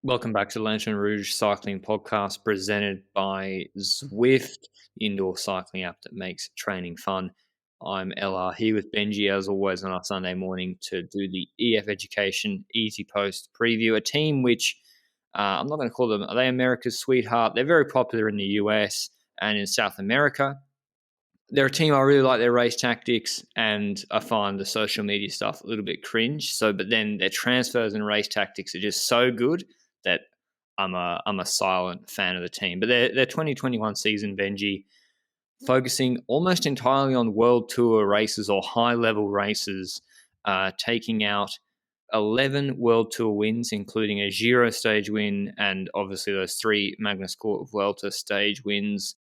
Welcome back to the Lanterne Rouge cycling podcast presented by Zwift, the indoor cycling app that makes training fun. I'm LR here with Benji, as always, on our Sunday morning to do the EF Education-EasyPost preview, a team which I'm not going to call them, are they America's sweetheart? They're very popular in the US and in South America. They're a team I really like their race tactics, and I find the social media stuff a little bit cringe. But then their transfers and race tactics are just so good that I'm a silent fan of the team. But their 2021 season, Benji, focusing almost entirely on World Tour races or high level races, taking out 11 World Tour wins, including a Giro stage win, and obviously those 3 Magnus Cort Vuelta stage wins.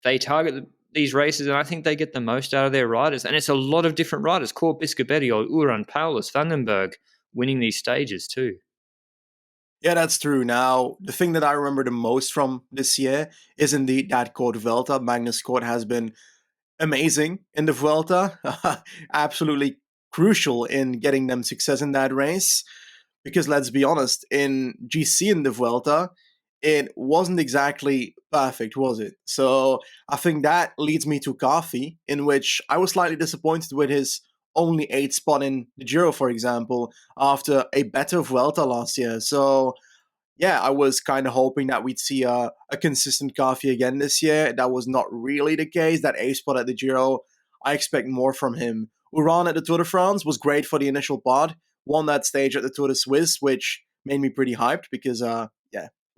They target these races, and I think they get the most out of their riders. And it's a lot of different riders. Cor Biscobetti, Uran, Paulus, Vandenberg winning these stages too. Yeah, that's true. Now, the thing that I remember the most from this year is indeed that Cort Vuelta. Magnus Cort has been amazing in the Vuelta, absolutely crucial in getting them success in that race. Because let's be honest, in GC in the Vuelta, it wasn't exactly perfect, was it? So I think that leads me to Coffee, in which I was slightly disappointed with his only 8th spot in the Giro, for example, after a better Vuelta last year. So yeah, I was kind of hoping that we'd see a consistent Coffee again this year. That was not really the case. That 8th spot at the Giro, I expect more from him. Uran at the Tour de France was great for the initial pod. Won that stage at the Tour de Suisse, which made me pretty hyped because,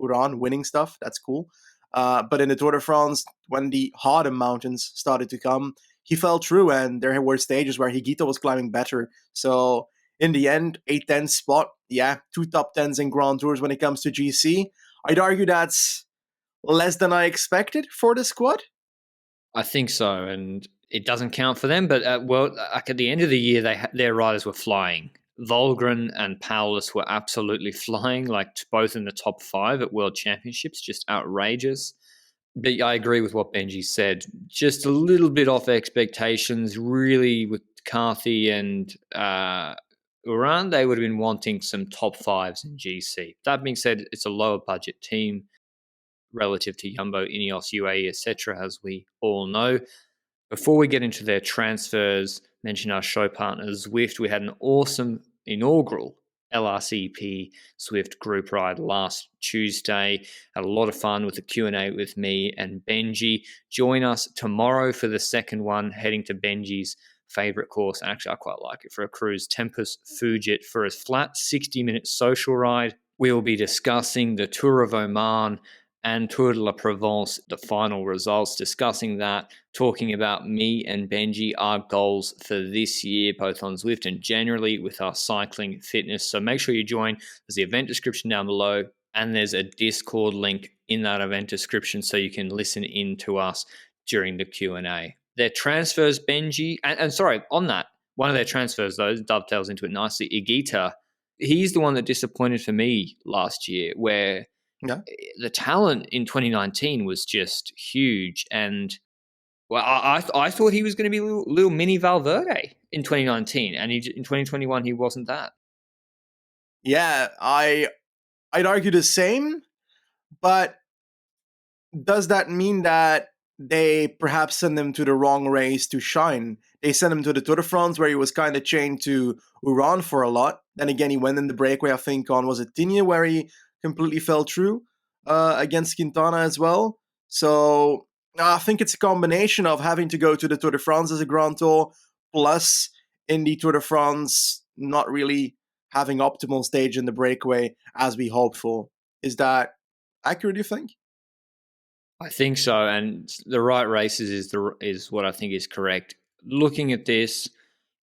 Uran winning stuff, that's cool. But in the Tour de France, when the harder mountains started to come, he fell through, and there were stages where Higuita was climbing better. So in the end, 8th spot, yeah, 2 top 10s in Grand Tours when it comes to GC. I'd argue that's less than I expected for the squad. I think so, and it doesn't count for them. But at the end of the year, their riders were flying. Volgren and Paulus were absolutely flying, like both in the top 5 at World Championships, just outrageous. But I agree with what Benji said. Just a little bit off expectations, really, with Carthy and Uran. They would have been wanting some top 5s in GC. That being said, it's a lower budget team relative to Jumbo, Ineos, UAE, etc., as we all know. Before we get into their transfers, mention our show partner Zwift. We had an awesome inaugural LRCP Zwift group ride last Tuesday. Had a lot of fun with the Q&A with me and Benji. Join us tomorrow for the second one, heading to Benji's favorite course. Actually, I quite like it for a cruise, Tempus Fugit, for a flat 60-minute social ride. We will be discussing the Tour of Oman and Tour de la Provence, the final results, discussing that, talking about me and Benji, our goals for this year, both on Zwift and generally with our cycling fitness. So make sure you join. There's the event description down below, and there's a Discord link in that event description so you can listen in to us during the Q&A. Their transfers, Benji, and sorry, on that, one of their transfers, though, dovetails into it nicely. Higuita, he's the one that disappointed for me last year, where the talent in 2019 was just huge. And well, I thought he was going to be little mini Valverde in 2019, and in 2021 he wasn't that. Yeah, I'd argue the same, but does that mean that they perhaps send him to the wrong race to shine? They sent him to the Tour de France, where he was kind of chained to Uran for a lot. Then again, he went in the breakaway, I think, on, was it Tignes, where he completely fell through against Quintana as well. So I think it's a combination of having to go to the Tour de France as a Grand Tour, plus in the Tour de France not really having optimal stage in the breakaway as we hoped for. Is that accurate, do you think? I think so, and the right races is what I think is correct. Looking at this,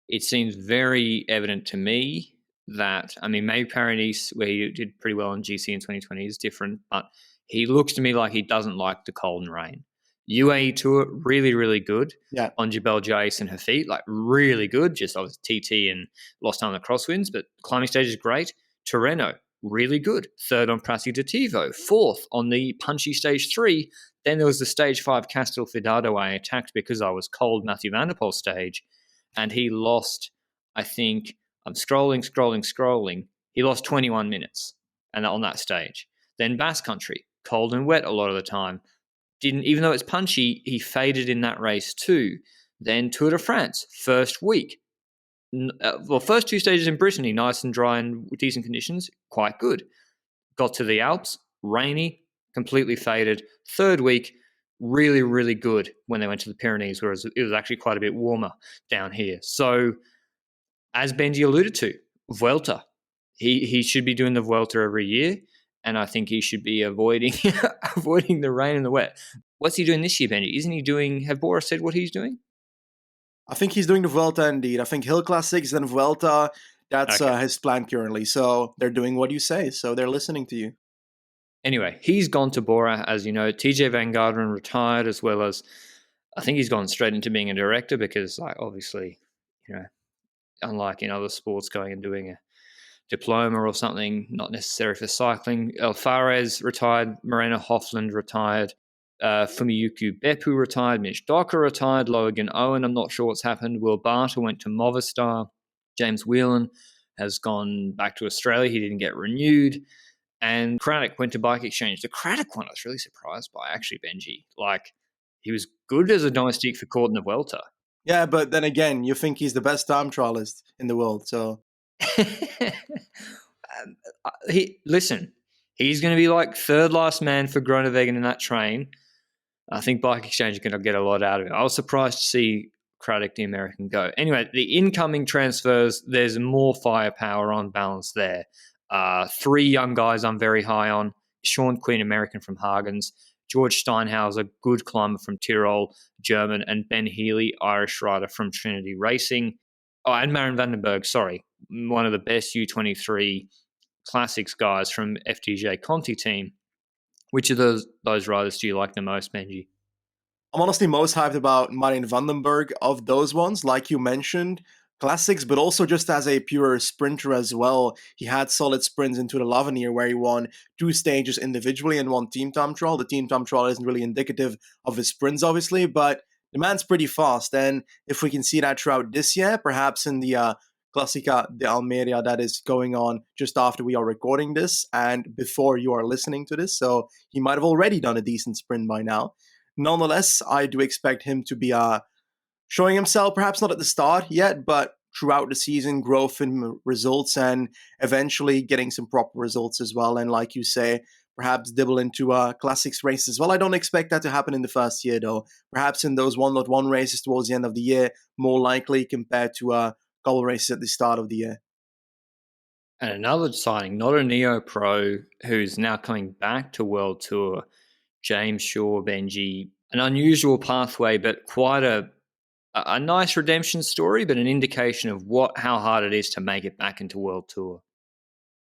it seems very evident to me that, I mean, maybe Paris, where he did pretty well in GC in 2020, is different, but he looks to me like he doesn't like the cold and rain. UAE Tour, really, really good. Yeah. On Jebel Jais and Hafid, like really good. Just obviously TT and lost time on the crosswinds, but climbing stage is great. Tirreno, really good. 3rd on Prati de Tivo. 4th on the punchy stage 3. Then there was the stage 5 Castelfidardo I attacked because I was cold Matthew Van der Poel stage, and he lost, I think, I'm scrolling. He lost 21 minutes. and on that stage. Then Basque Country, cold and wet a lot of the time. Even though it's punchy, he faded in that race too. Then Tour de France, first week. First 2 stages in Brittany, nice and dry and decent conditions, quite good. Got to the Alps, rainy, completely faded. Third week, really, really good when they went to the Pyrenees, whereas it was actually quite a bit warmer down here. So, as Benji alluded to, Vuelta. He should be doing the Vuelta every year, and I think he should be avoiding avoiding the rain and the wet. What's he doing this year, Benji? Isn't he doing? Have Boris said what he's doing? I think he's doing the Vuelta indeed. I think Hill Classics, then Vuelta. That's Okay. his plan currently. So they're doing what you say. So they're listening to you. Anyway, he's gone to Bora, as you know. TJ Van Garderen retired, as well as I think he's gone straight into being a director because, like, obviously, unlike in other sports, going and doing a diploma or something, not necessary for cycling. El Fares retired, Morena Hofland retired, Fumiyuki Beppu retired, Mitch Docker retired, Logan Owen, I'm not sure what's happened. Will Barter went to Movistar. James Whelan has gone back to Australia. He didn't get renewed. And Craddock went to Bike Exchange. The Craddock one I was really surprised by, actually, Benji. Like, he was good as a domestique for Court in the Vuelta. Yeah, but then again, you think he's the best time trialist in the world. So Listen, he's going to be like third last man for Groenewegen in that train. I think Bike Exchange is going to get a lot out of it. I was surprised to see Craddock, the American, go. Anyway, the incoming transfers, there's more firepower on balance there. 3 young guys I'm very high on. Sean Quinn, American from Hagens. George Steinhauser, good climber from Tyrol, German. And Ben Healy, Irish rider from Trinity Racing. Oh, and Maren Vandenberg, sorry. One of the best U23 classics guys from FDJ Conti team. Which of those riders do you like the most, Benji? I'm honestly most hyped about Martin Vandenberg of those ones, like you mentioned, classics, but also just as a pure sprinter as well. He had solid sprints into the Lavenir where he won 2 stages individually and 1 team time trial. The team time trial isn't really indicative of his sprints, obviously, but the man's pretty fast. And if we can see that throughout this year, perhaps in the Classica de Almeria that is going on just after we are recording this and before you are listening to this, so he might have already done a decent sprint by now. Nonetheless, I do expect him to be showing himself, perhaps not at the start yet, but throughout the season, growth in results and eventually getting some proper results as well. And like you say, perhaps dibble into classics races as well. I don't expect that to happen in the first year, though. Perhaps in those 1.1 races towards the end of the year, more likely compared to couple races at the start of the year. And another signing, not a Neo Pro, who's now coming back to World Tour, James Shaw, Benji. An unusual pathway, but quite a nice redemption story, but an indication of how hard it is to make it back into World Tour.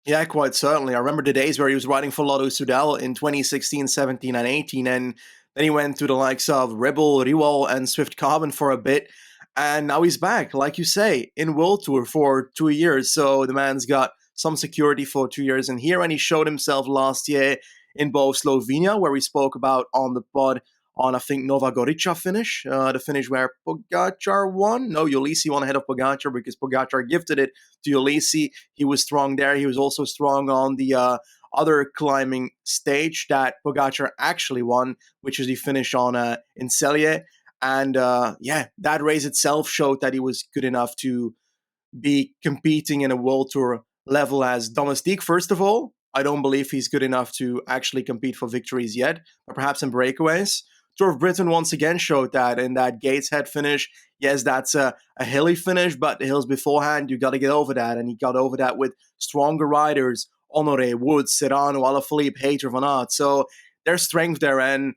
Yeah, quite certainly. I remember the days where he was riding for Lotto Soudal in 2016, 17, and 18, and then he went to the likes of Rebel, Riwal, and Zwift Carbon for a bit, and now he's back, like you say, in World Tour for 2 years. So the man's got some security for 2 years in here, and he showed himself last year in both Slovenia, where we spoke about on the pod, on I think Nova Gorica finish, the finish where Pogacar won. No, Ulisi won ahead of Pogacar because Pogacar gifted it to Ulisi. He was strong there. He was also strong on the other climbing stage that Pogacar actually won, which is the finish on in Celje. And that race itself showed that he was good enough to be competing in a World Tour level as domestique, first of all. I don't believe he's good enough to actually compete for victories yet, but perhaps in breakaways. Tour of Britain once again showed that in that Gateshead finish. Yes, that's a hilly finish, but the hills beforehand, you got to get over that. And he got over that with stronger riders, Honoré, Woods, Serrano, Alaphilippe, Hayter, Van Aert. So there's strength there, and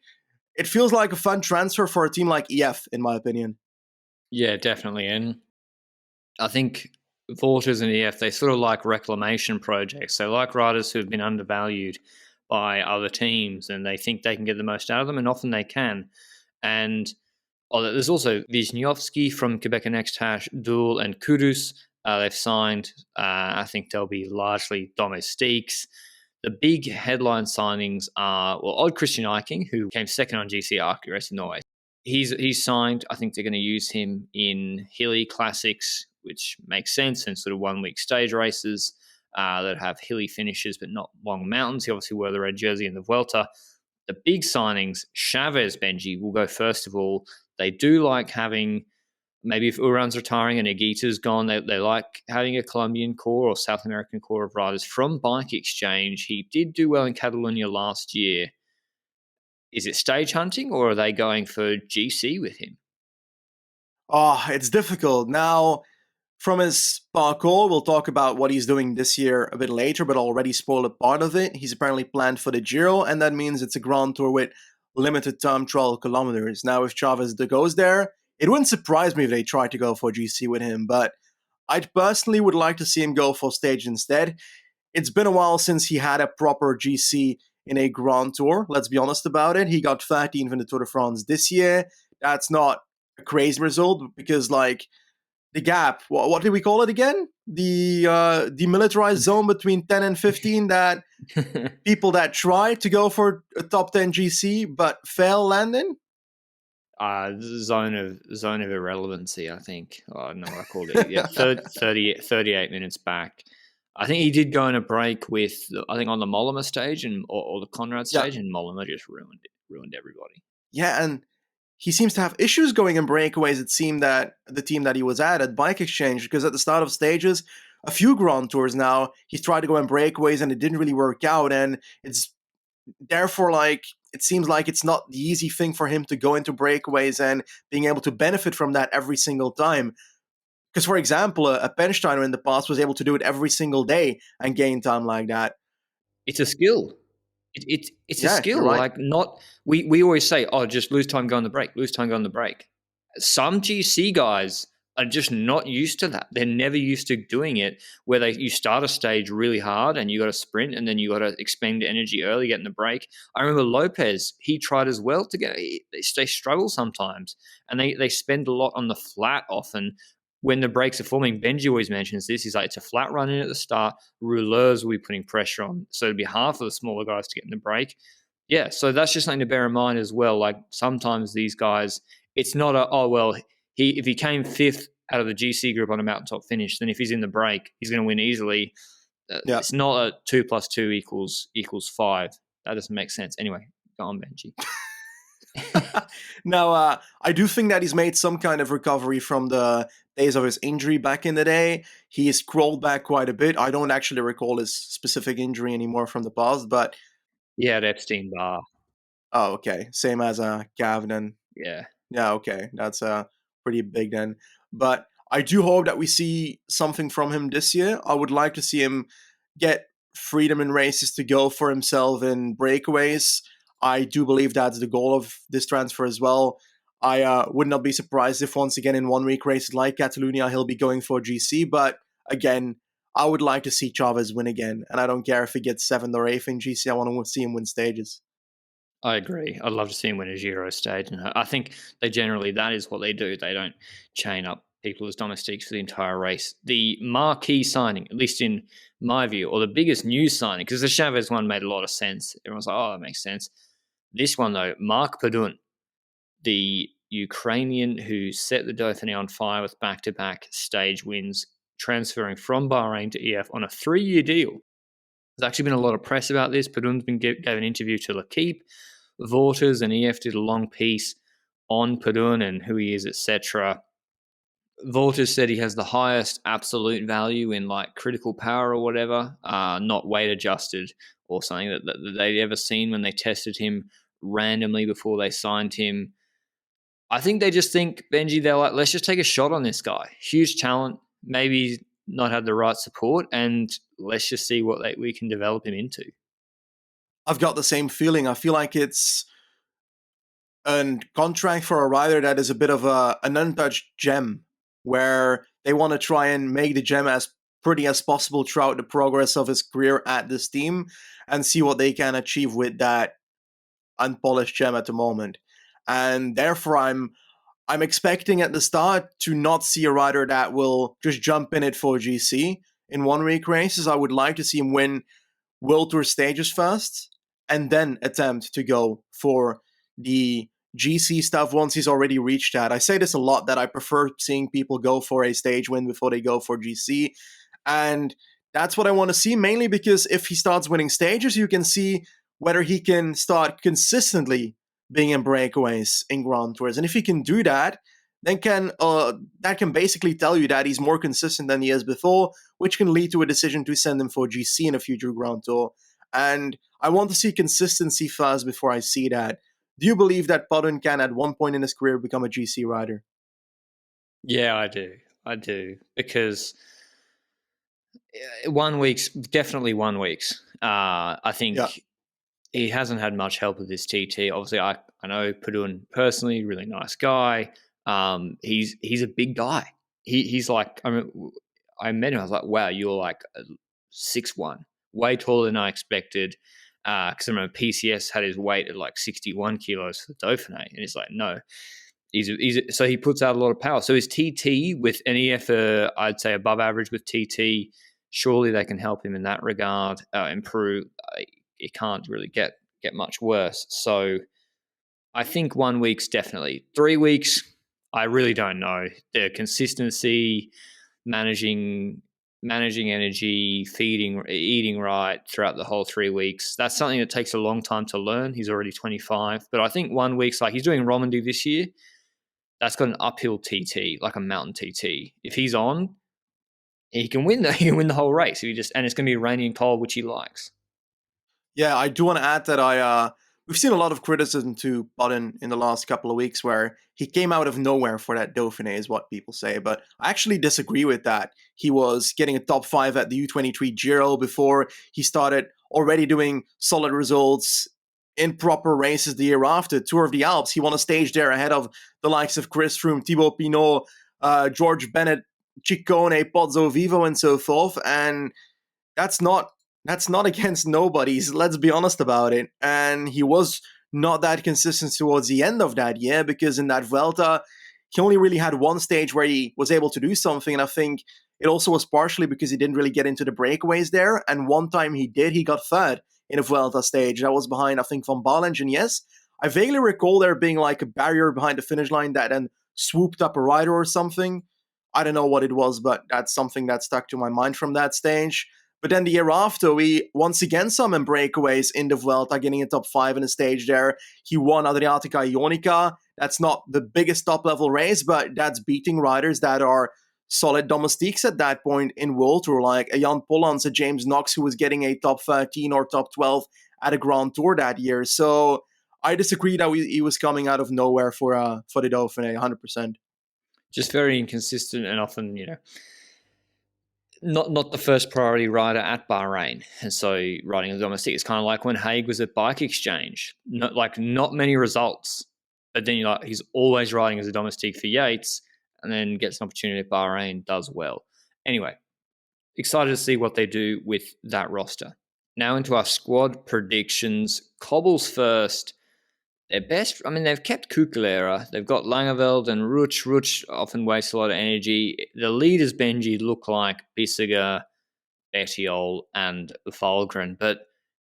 it feels like a fun transfer for a team like EF, in my opinion. Yeah, definitely. And I think Volters and EF, they sort of like reclamation projects. They like riders who have been undervalued by other teams and they think they can get the most out of them, and often they can. And there's also Wisniewski from Quebec Next Hash, Doul and Kudus. They've signed. I think they'll be largely domestiques. The big headline signings are, Odd Christian Eiking, who came second on GC Arctic Race in Norway. He's signed. I think they're going to use him in hilly classics, which makes sense, and sort of 1 week stage races. that have hilly finishes but not long mountains. He obviously wore the red jersey in the Vuelta. The big signings, Chavez, Benji, will go first of all. They do like having, maybe if Uran's retiring and Higuita's gone, they like having a Colombian core or South American core of riders from Bike Exchange. He did do well in Catalonia last year. Is it stage hunting, or are they going for GC with him? Oh, it's difficult. Now, from his parkour, we'll talk about what he's doing this year a bit later, but already spoiled a part of it. He's apparently planned for the Giro, and that means it's a Grand Tour with limited time trial kilometers. Now, if Chavez goes there, it wouldn't surprise me if they try to go for GC with him, but I personally would like to see him go for stage instead. It's been a while since he had a proper GC in a Grand Tour. Let's be honest about it. He got 13th in the Tour de France this year. That's not a crazy result because, like, the gap, what did we call it again? The demilitarized zone between 10 and 15 that people that try to go for a top 10 GC but fail land in? Zone of irrelevancy, I think. I don't know what I called it. Yeah, 38 minutes back. I think he did go in a break with, I think, on the Mollema stage or the Conrad stage, and Mollema just ruined everybody. Yeah, and he seems to have issues going in breakaways. It seemed that the team that he was at Bike Exchange, because at the start of stages, a few Grand Tours now, he's tried to go in breakaways and it didn't really work out. And it's therefore, like, it seems like it's not the easy thing for him to go into breakaways and being able to benefit from that every single time. Because, for example, a Pensteiner in the past was able to do it every single day and gain time like that. It's a skill. It's a skill. Right. Like, not we always say, oh, just lose time, go on the break, lose time, go on the break. Some GC guys are just not used to that. They're never used to doing it where you start a stage really hard and you got to sprint and then you got to expend energy early, getting the break. I remember Lopez, he tried as well to get, they struggle sometimes and they spend a lot on the flat often when the breaks are forming. Benji always mentions this. He's like, it's a flat run in at the start. Rouleurs will be putting pressure on. So it'd be hard for the smaller guys to get in the break. Yeah, so that's just something to bear in mind as well. Like, sometimes these guys, it's not if he came fifth out of the GC group on a mountaintop finish, then if he's in the break, he's going to win easily. It's not a 2 + 2 equals 5. That doesn't make sense. Anyway, go on, Benji. Now, I do think that he's made some kind of recovery from the days of his injury back in the day. He's crawled back quite a bit. I don't actually recall his specific injury anymore from the past, but yeah, Epstein-Barr. Oh, okay. Same as Cav then. Yeah. Yeah, okay. That's pretty big then. But I do hope that we see something from him this year. I would like to see him get freedom in races to go for himself in breakaways. I do believe that's the goal of this transfer as well. I would not be surprised if once again in 1 week races like Catalonia he'll be going for GC. But again, I would like to see Chavez win again. And I don't care if he gets 7th or 8th in GC. I want to see him win stages. I agree. I'd love to see him win a Giro stage. And I think that is what they do. They don't chain up people as domestiques for the entire race. The marquee signing, at least in my view, or the biggest news signing, because the Chavez one made a lot of sense. Everyone's like, oh, that makes sense. This one, though, Marc Padun, the Ukrainian who set the Dauphiné on fire with back-to-back stage wins, transferring from Bahrain to EF on a 3-year deal. There's actually been a lot of press about this. Padun's gave an interview to L'Equipe. Voters and EF did a long piece on Padun and who he is, etc. Voters said he has the highest absolute value in like critical power or whatever, not weight adjusted or something that they'd ever seen when they tested him randomly before they signed him. I think they just think, Benji, they're like, let's just take a shot on this guy. Huge talent, maybe not had the right support, and let's just see what we can develop him into. I've got the same feeling. I feel like it's a contract for a rider that is a bit of an untouched gem, where they want to try and make the gem as pretty as possible throughout the progress of his career at this team and see what they can achieve with that unpolished gem at the moment. And therefore, I'm expecting at the start to not see a rider that will just jump in it for GC in 1 week races. I would like to see him win World Tour stages first and then attempt to go for the GC stuff once he's already reached that. I say this a lot, that I prefer seeing people go for a stage win before they go for GC. And That's what I want to see, mainly because if he starts winning stages, you can see whether he can start consistently being in breakaways in Grand Tours. And if he can do that, then that can basically tell you that he's more consistent than he is before, which can lead to a decision to send him for GC in a future Grand Tour. And I want to see consistency first before I see that. Do you believe that Podun can, at one point in his career, become a GC rider? Yeah, I do. I do. Because 1 week's definitely 1 week's. I think Yeah. he hasn't had much help with this TT. Obviously, I know Padun personally, really nice guy. He's a big guy. He's like, I met him. I was like, wow, you're like 6'1", way taller than I expected. Because I remember PCS had his weight at like 61 kilos for the Dauphiné, and it's like, no, so he puts out a lot of power. So his TT with an EF, I'd say above average with TT. Surely they can help him in that regard, improve. It can't really get much worse. So I think 1 week's definitely. 3 weeks, I really don't know. The consistency, managing energy, feeding, eating right throughout the whole 3 weeks. That's something that takes a long time to learn. He's already 25, but I think 1 week's like he's doing Romandy this year. That's got an uphill TT, like a mountain TT. If he's on, he can win. He can win the whole race. And it's going to be rainy and cold, which he likes. Yeah, I do want to add that we've seen a lot of criticism to Bodden in the last couple of weeks where he came out of nowhere for that Dauphiné, is what people say. But I actually disagree with that. He was getting a top 5 at the U23 Giro before he started already doing solid results in proper races the year after. Tour of the Alps, he won a stage there ahead of the likes of Chris Froome, Thibaut Pinot, George Bennett, Ciccone, Pozzo Vivo, and so forth. And that's not against nobodies. Let's be honest about it. And he was not that consistent towards the end of that year, because in that Vuelta, he only really had one stage where he was able to do something. And I think it also was partially because he didn't really get into the breakaways there. And one time he did, he got third in a Vuelta stage. That was behind, I think, Van Barlenge. And yes, I vaguely recall there being like a barrier behind the finish line that then swooped up a rider or something. I don't know what it was, but that's something that stuck to my mind from that stage. But then the year after, we once again saw him in breakaways in the Vuelta, getting a top 5 in a stage there. He won Adriatica Ionica. That's not the biggest top-level race, but that's beating riders that are solid domestiques at that point in World Tour, like a Jan Pollans, a James Knox, who was getting a top 13 or top 12 at a Grand Tour that year. So I disagree that he was coming out of nowhere for the Dauphiné, 100%. Just very inconsistent and often, not the first priority rider at Bahrain. And so riding a domestic is kind of like when Haig was at Bike Exchange. Not many results, but then he's always riding as a domestic for Yates, and then gets an opportunity at Bahrain, does well. Anyway, excited to see what they do with that roster. Now into our squad predictions. Cobbles first. Their best, they've kept Kukulera. They've got Langeveld and Ruch. Ruch often wastes a lot of energy. The leaders, Benji, look like Bissiger, Bettiol, and Volgren. But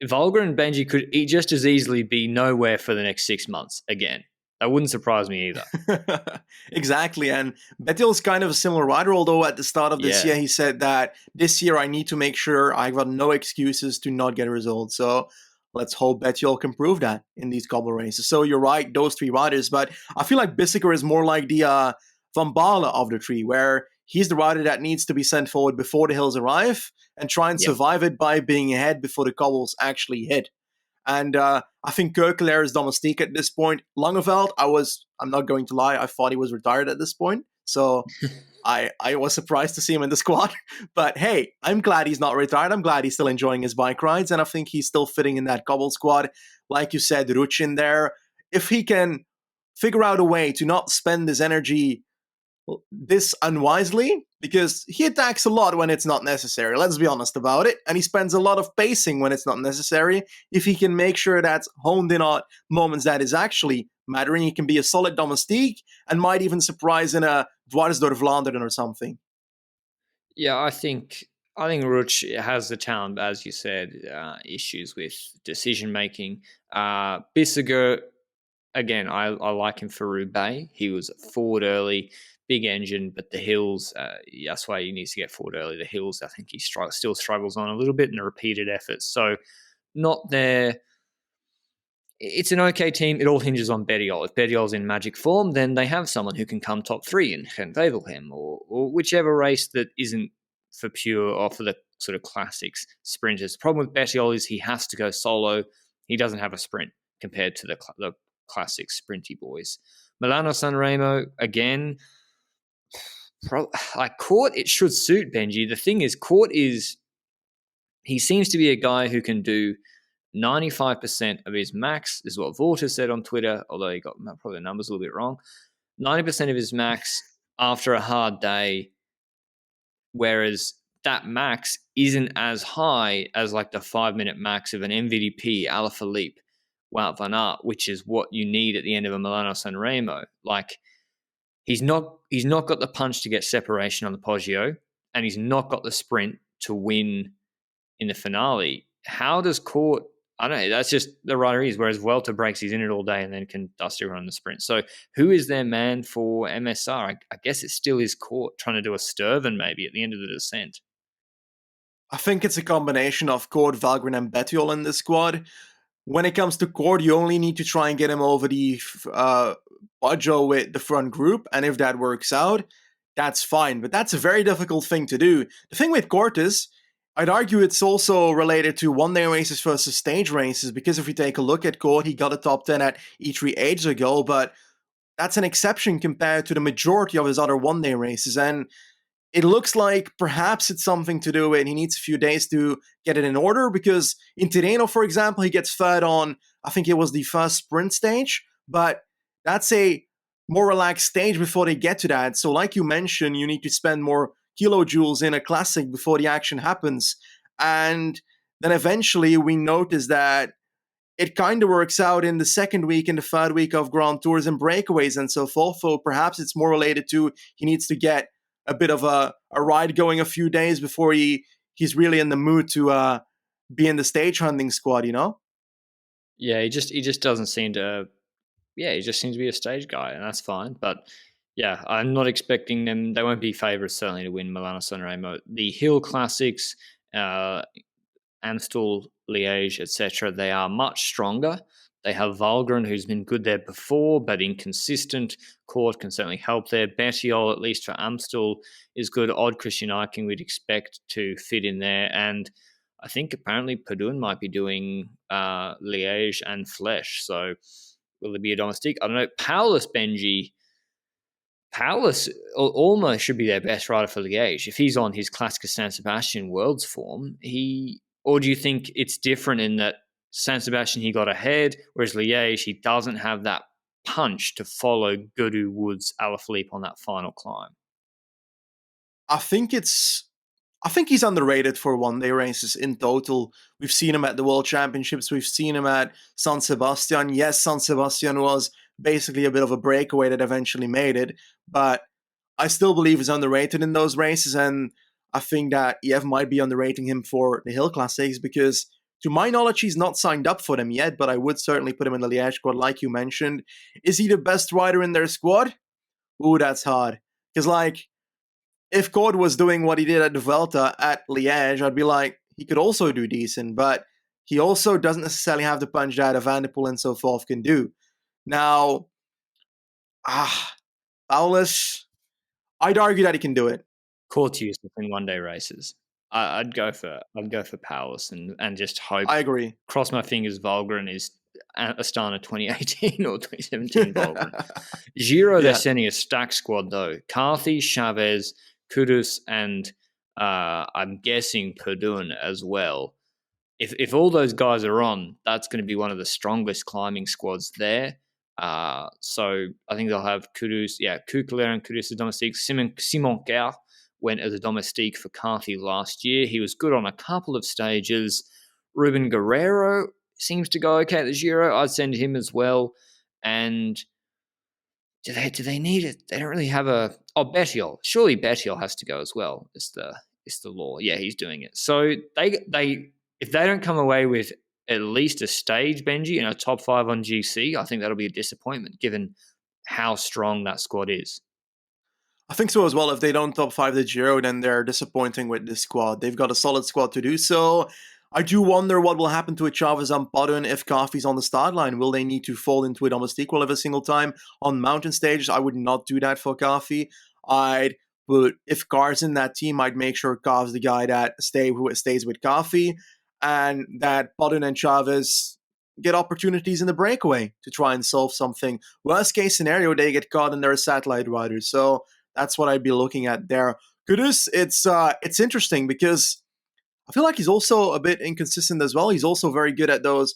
Volgren and Benji could just as easily be nowhere for the next 6 months again. That wouldn't surprise me either. Exactly. And Bettiol's kind of a similar rider, although at the start of this year, he said that this year I need to make sure I've got no excuses to not get a result. So let's hope Bettiol can prove that in these cobble races. So you're right, those 3 riders. But I feel like Bissiger is more like the Van Baarle of the 3, where he's the rider that needs to be sent forward before the hills arrive and try and survive it by being ahead before the cobbles actually hit. And I think Kerkeler is domestique at this point. Langeveld, I'm not going to lie, I thought he was retired at this point. So I was surprised to see him in the squad. But hey, I'm glad he's not retired. I'm glad he's still enjoying his bike rides. And I think he's still fitting in that cobble squad. Like you said, Ruch in there. If he can figure out a way to not spend his energy this unwisely, because he attacks a lot when it's not necessary, let's be honest about it, and he spends a lot of pacing when it's not necessary. If he can make sure that's honed in on moments that is actually mattering, he can be a solid domestique and might even surprise in a Dwars door Vlaanderen or something. Yeah, I think Ruch has the talent, as you said, issues with decision making. Bissiger, again, I like him for Roubaix. He was forward early. big engine, but the hills, that's why he needs to get forward early. The hills, I think he still struggles on a little bit in the repeated efforts. So not there. It's an okay team. It all hinges on Bettiol. If Bettiol's in magic form, then they have someone who can come top 3 in Gent-Wevelgem or whichever race that isn't for pure or for the sort of classics sprinters. The problem with Bettiol is he has to go solo. He doesn't have a sprint compared to the classic sprinty boys. Milano Sanremo, again, like Cort, it should suit Benji. The thing is, Cort he seems to be a guy who can do 95% of his max, is what Vorta said on Twitter, although he got probably the numbers a little bit wrong. 90% of his max after a hard day, whereas that max isn't as high as like the 5-minute max of an MVDP, Alaphilippe, Wout van Aert, which is what you need at the end of a Milano Sanremo. Like, he's not got the punch to get separation on the Poggio, and he's not got the sprint to win in the finale. How does Cort? I don't know. That's just the rider he is. Whereas Vuelta breaks, he's in it all day and then can dust everyone in the sprint. So who is their man for MSR? I guess it still is Cort trying to do a Sturven maybe at the end of the descent. I think it's a combination of Cort, Valgren, and Bettiol in this squad. When it comes to Cort, you only need to try and get him over the Poggio with the front group, and if that works out, that's fine. But that's a very difficult thing to do. The thing with Cort is, I'd argue it's also related to one-day races versus stage races, because if you take a look at Cort, he got a top 10 at E3 ages ago, but that's an exception compared to the majority of his other one-day races, and it looks like perhaps it's something to do with he needs a few days to get it in order, because in Tirreno, for example, he gets fed on, I think it was the first sprint stage, but that's a more relaxed stage before they get to that. So like you mentioned, you need to spend more kilojoules in a classic before the action happens. And then eventually we notice that it kind of works out in the second week and the third week of Grand Tours and breakaways and so forth. So perhaps it's more related to he needs to get a bit of a ride going a few days before he's really in the mood to be in the stage hunting squad, you know? Yeah, he just doesn't seem to. Yeah, he just seems to be a stage guy, and that's fine. But yeah, I'm not expecting them. They won't be favourites certainly to win Milano Sanremo. The Hill Classics, Amstel, Liège, etc. They are much stronger. They have Valgren, who's been good there before, but inconsistent. Cort can certainly help there. Bettiol, at least for Amstel, is good. Odd Christian Eiking we'd expect to fit in there. And I think apparently Padun might be doing Liège and Flèche. So will there be a domestique? I don't know. Paulus Benji. Paulus almost should be their best rider for Liège. If he's on his Classica San Sebastian Worlds form, or do you think it's different in that San Sebastian he got ahead, whereas Liège he doesn't have that punch to follow Gaudu, Woods, Alaphilippe on that final climb? I think he's underrated for one-day races in total. We've seen him at the World Championships. We've seen him at San Sebastian. Yes, San Sebastian was basically a bit of a breakaway that eventually made it, but I still believe he's underrated in those races, and I think that EF might be underrating him for the Hill Classics because, to my knowledge, he's not signed up for them yet, but I would certainly put him in the Liège squad, like you mentioned. Is he the best rider in their squad? Ooh, that's hard. Because, like, if Cort was doing what he did at the Vuelta at Liège, I'd be like, he could also do decent, but he also doesn't necessarily have the punch that a Van der Poel and so forth can do. Now, Paulus, I'd argue that he can do it. Cort's useless in one-day races. I'd go for Paulus and just hope. I agree. Cross my fingers. Valgren is Astana 2018 or 2017 Valgren. Giro, they're sending a stacked squad though. Carthy, Chavez, Kudus, and I'm guessing Padun as well. If all those guys are on, that's going to be one of the strongest climbing squads there. So I think they'll have Kudus, Kukler and Kudus as domestique. Simon Kerr went as a domestique for Carthy last year. He was good on a couple of stages. Ruben Guerrero seems to go okay at the Giro. I'd send him as well. And do they need it? They don't really have a... Oh, Bettiol. Surely Bettiol has to go as well. It's the law. Yeah, he's doing it. So they if they don't come away with at least a stage, Benji, and a top 5 on GC, I think that'll be a disappointment given how strong that squad is. I think so as well. If they don't top 5 the Giro, then they're disappointing with this squad. They've got a solid squad to do so. I do wonder what will happen to Chavez and Podun if Coffey's on the start line. Will they need to fall into a domestique every single time on mountain stages? I would not do that for Coffey. But if Car's in that team, I'd make sure Car's the guy that stays with Coffey, and that Podun and Chavez get opportunities in the breakaway to try and solve something. Worst case scenario, they get caught and they're a satellite rider. So that's what I'd be looking at there. Kudus, it's interesting because I feel like he's also a bit inconsistent as well. He's also very good at those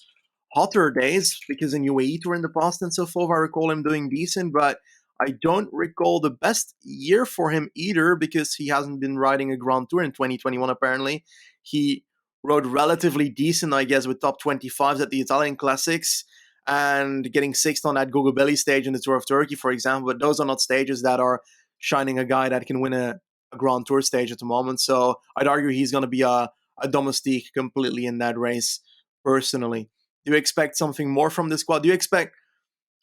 hotter days because in UAE Tour in the past and so forth, I recall him doing decent, but I don't recall the best year for him either because he hasn't been riding a Grand Tour in 2021 apparently. He rode relatively decent, I guess, with top 25s at the Italian Classics and getting sixth on that Gogobelli stage in the Tour of Turkey, for example. But those are not stages that are shining a guy that can win a Grand Tour stage at the moment. So I'd argue he's going to be a domestique completely in that race, personally. Do you expect something more from this squad? Do you expect...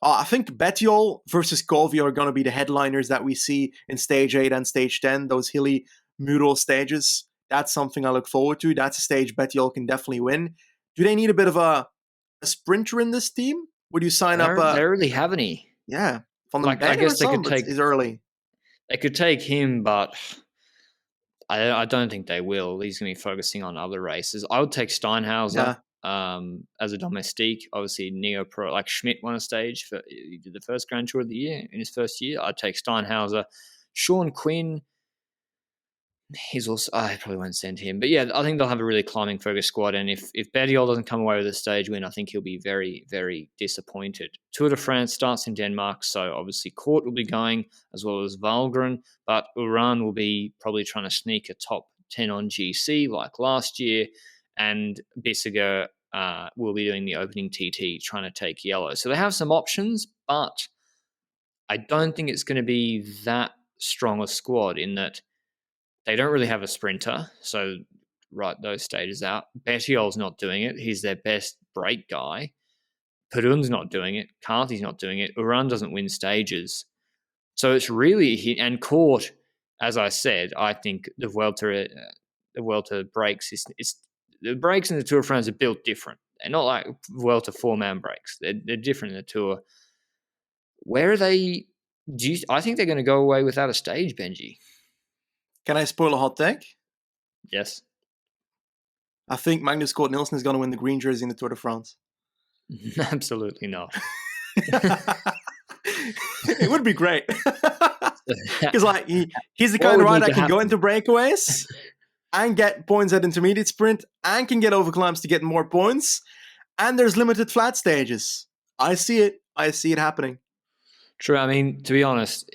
I think Bettiol versus Colby are going to be the headliners that we see in Stage 8 and Stage 10, those hilly mural stages. That's something I look forward to. That's a stage Bettiol can definitely win. Do they need a bit of a sprinter in this team? Would you sign up They don't really have any. Yeah, Van den Like, I Benen or guess they could some, but take it's early. him, but I don't think they will. He's going to be focusing on other races. I would take Steinhauser as a domestique. Obviously, Neo Pro, like Schmidt won a stage he did the first Grand Tour of the year in his first year. I'd take Steinhauser. Sean Quinn, he's also, I probably won't send him. But yeah, I think they'll have a really climbing focused squad. And if Bettiol doesn't come away with a stage win, I think he'll be very, very disappointed. Tour de France starts in Denmark. So obviously Court will be going as well as Valgren. But Uran will be probably trying to sneak a top 10 on GC like last year. And Bissiger will be doing the opening TT, trying to take yellow. So they have some options, but I don't think it's going to be that strong a squad in that they don't really have a sprinter, so write those stages out. Bettiol's not doing it. He's their best break guy. Perun's not doing it. Carthy's not doing it. Uran doesn't win stages. So it's really... And Court, as I said, I think the Vuelta breaks the breaks in the Tour de France are built different. They're not like Vuelta four-man breaks. They're different in the Tour. Where are they... I think they're going to go away without a stage, Benji. Can I spoil a hot take? Yes. I think Magnus Cort Nielsen is going to win the green jersey in the Tour de France. Absolutely not. It would be great. Because like he's the kind of rider that can go into breakaways and get points at intermediate sprint and can get over climbs to get more points. And there's limited flat stages. I see it happening. True. I mean, to be honest,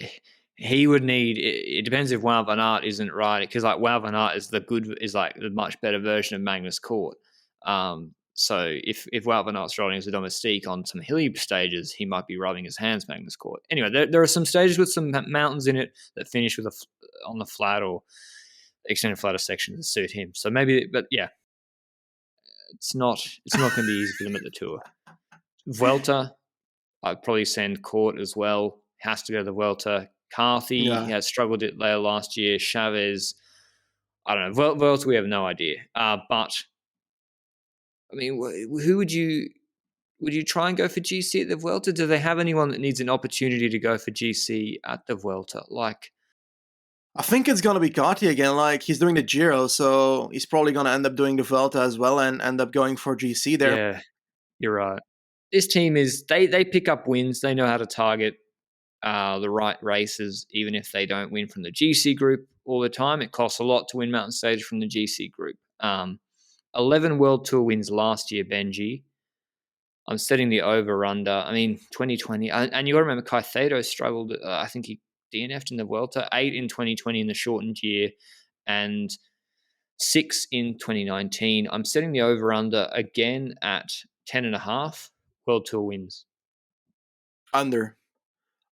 he would need... It depends if Wout van Aert isn't riding, because like Wout van Aert is like the much better version of Magnus Cort. So if Wout van Aert's riding as a domestique on some hilly stages, he might be rubbing his hands Magnus Cort. Anyway, there are some stages with some mountains in it that finish with on the flat or extended flatter section to suit him. So maybe, but yeah, it's not going to be easy for them at the Tour. Vuelta, I'd probably send Court as well. Has to go to the Vuelta. Carthy has struggled it there last year. Chavez, I don't know. Vuelta, we have no idea. But I mean, who would you try and go for GC at the Vuelta? Do they have anyone that needs an opportunity to go for GC at the Vuelta? Like, I think it's going to be Carty again. Like, he's doing the Giro, so he's probably going to end up doing the Vuelta as well and end up going for GC there. Yeah, you're right. This team they pick up wins. They know how to target the right races, even if they don't win from the GC group all the time. It costs a lot to win mountain stage from the GC group. 11 World Tour wins last year, Benji. I'm setting the over-under. I mean, 2020. And you got to remember, Caicedo struggled. I think he DNF'd in the Vuelta. 8 in 2020 in the shortened year. And 6 in 2019. I'm setting the over-under again at 10.5 World Tour wins. Under.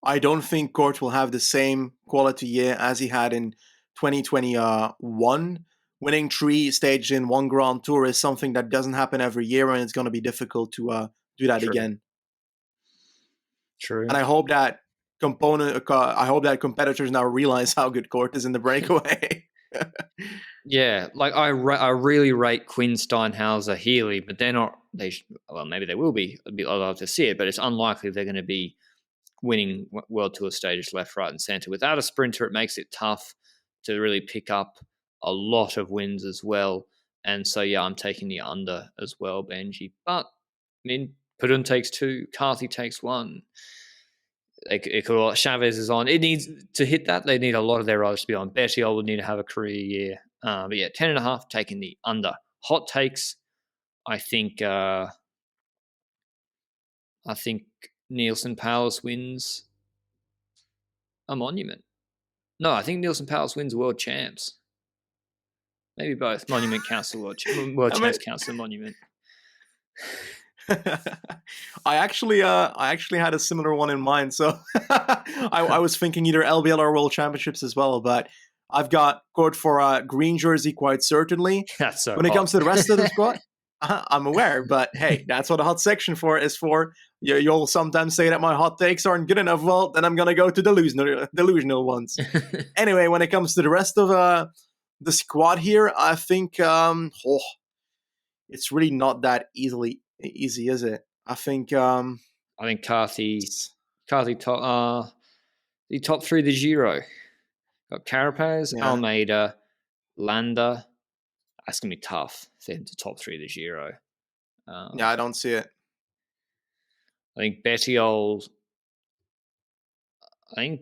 I don't think Court will have the same quality year as he had in 2021. Winning 3 stages in one Grand Tour is something that doesn't happen every year, and it's going to be difficult to do that again. True. And I hope that component. I hope that competitors now realize how good Cort is in the breakaway. Yeah, like I really rate Quinn, Steinhauser, Healy, but they're not. Well, maybe they will be. I'd love to see it, but it's unlikely they're going to be winning World Tour stages left, right, and center. Without a sprinter, it makes it tough to really pick up a lot of wins as well. And so, yeah, I'm taking the under as well, Benji. But I mean, Padun takes 2, Carthy takes 1. Chavez is on. It needs to hit that. They need a lot of their riders to be on. Bettiol would need to have a career year. But yeah, 10.5 taking the under. Hot takes. I think Nielsen Powers wins a monument. No, I think Nielsen Powers wins world champs. Maybe both. Monument counts the world champs counts the monument. I actually had a similar one in mind. So I was thinking either LBL or World Championships as well, but I've got Cort for a green jersey quite certainly. That's so when it comes to the rest of the squad, I'm aware, but hey, that's what the hot section is for. You'll sometimes say that my hot takes aren't good enough. Well, then I'm gonna go to delusional ones. Anyway, when it comes to the rest of the squad here, I think it's really not that easy, is it? I think Carthy top the top 3 the Giro. Got Carapaz, Almeida, Landa. That's gonna be tough for him to top 3 the Giro. I don't see it. I think Bettiol. I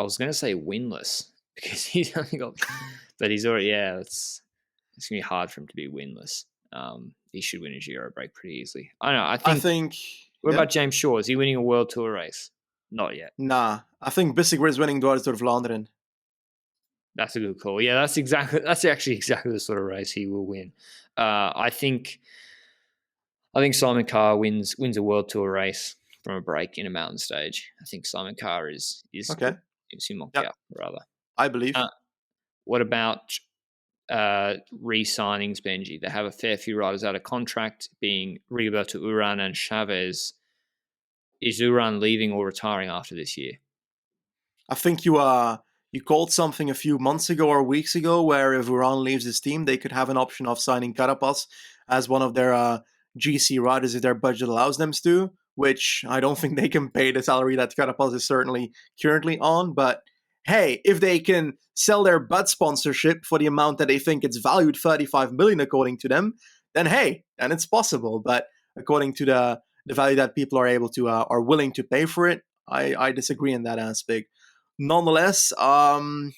was going to say winless because he's only got, but he's already. Yeah, it's gonna be hard for him to be winless. He should win a Giro break pretty easily. I don't know. I think. What about James Shaw? Is he winning a World Tour race? Not yet. Nah, I think Bissegger is winning Dwars door Vlaanderen. That's a good call. Yeah, that's actually exactly the sort of race he will win. I think Simon Carr wins a World Tour race from a break in a mountain stage. I think Simon Carr is okay. Rather. I believe. What about re-signings, Benji? They have a fair few riders out of contract, being Rigoberto Urán and Chavez. Is Urán leaving or retiring after this year? I think you called something a few months ago or weeks ago where if Urán leaves his team, they could have an option of signing Carapaz as one of their GC riders if their budget allows them to, which I don't think they can pay the salary that Carapaz is certainly currently on. But hey, if they can sell their butt sponsorship for the amount that they think it's valued, 35 million according to them, then hey, then it's possible. But according to the value that people are able to are willing to pay for it, I disagree in that aspect. Nonetheless, I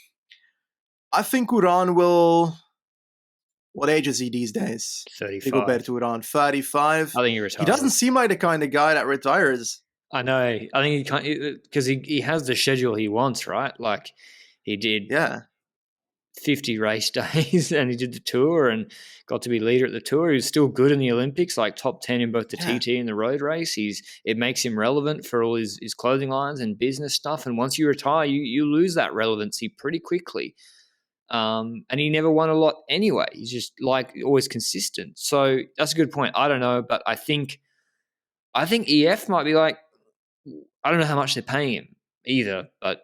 think Urán will. What age is he these days? 35. Rigoberto Urán, 35. I think he retires. He doesn't seem like the kind of guy that retires. I know. I think he can't, because he has the schedule he wants, right? Like he did 50 race days and he did the tour and got to be leader at the tour. He was still good in the Olympics, like top 10 in both the TT and the road race. It makes him relevant for all his clothing lines and business stuff. And once you retire, you lose that relevancy pretty quickly. And he never won a lot anyway. He's just like always consistent. So that's a good point. I don't know, but I think EF might be like, I don't know how much they're paying him either, but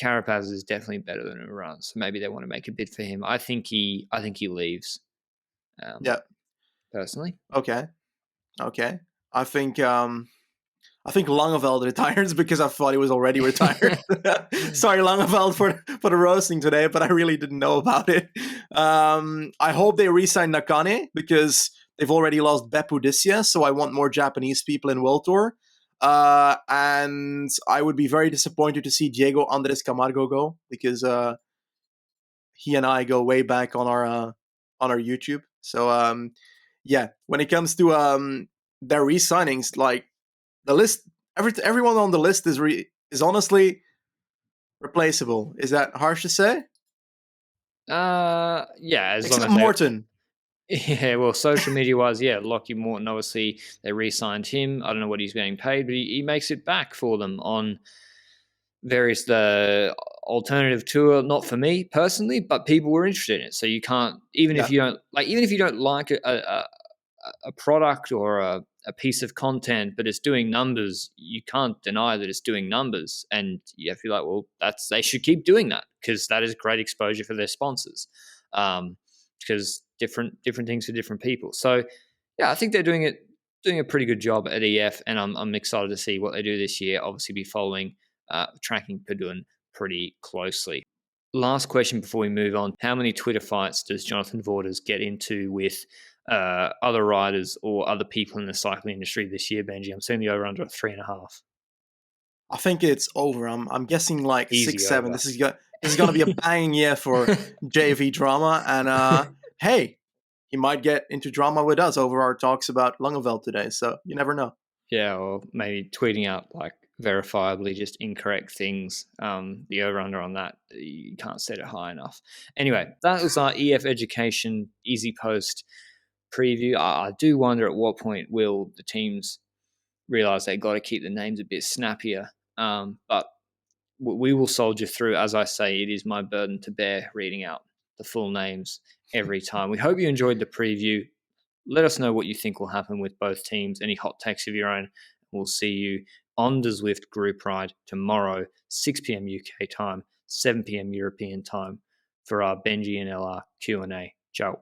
Carapaz is definitely better than Urán. So maybe they want to make a bid for him. I think he leaves. Personally. Okay. I think Langeveld retires because I thought he was already retired. Sorry, Langeveld, for the roasting today, but I really didn't know about it. I hope they re-sign Nakane because they've already lost Beppu this year, so I want more Japanese people in World Tour. And I would be very disappointed to see Diego Andres Camargo go because he and I go way back on our YouTube. So when it comes to their re-signings, like the list, everyone on the list is honestly replaceable. Is that harsh to say? Yeah, except Morton. Yeah, well, social media-wise, Lockie Morton, obviously, they re-signed him. I don't know what he's getting paid, but he makes it back for them on the alternative tour. Not for me personally, but people were interested in it. So you can't, even if you don't like a product or a piece of content, but it's doing numbers, you can't deny that it's doing numbers. And you feel like, well, they should keep doing that because that is great exposure for their sponsors. Because different things for different people. So yeah, I think they're doing a pretty good job at EF, and I'm excited to see what they do this year. Obviously, be following tracking Paduan pretty closely. Last question before we move on: how many Twitter fights does Jonathan Vaughters get into with other riders or other people in the cycling industry this year, Benji? I'm seeing the over under at 3.5. I think it's over. I'm guessing like Easy 6, 7. over. This is going to be a banging year for JV drama, and hey, he might get into drama with us over our talks about Langeveld today. So you never know. Yeah, or maybe tweeting out like verifiably just incorrect things. The over under on that, you can't set it high enough. Anyway, that was our EF Education EasyPost preview. I do wonder at what point will the teams realize they got to keep the names a bit snappier. But we will soldier through. As I say, it is my burden to bear reading out the full names every time. We hope you enjoyed the preview. Let us know what you think will happen with both teams. Any hot takes of your own. We'll see you on the Zwift group ride tomorrow, 6 p.m. UK time, 7 p.m. European time for our Benji and LR Q&A. Ciao.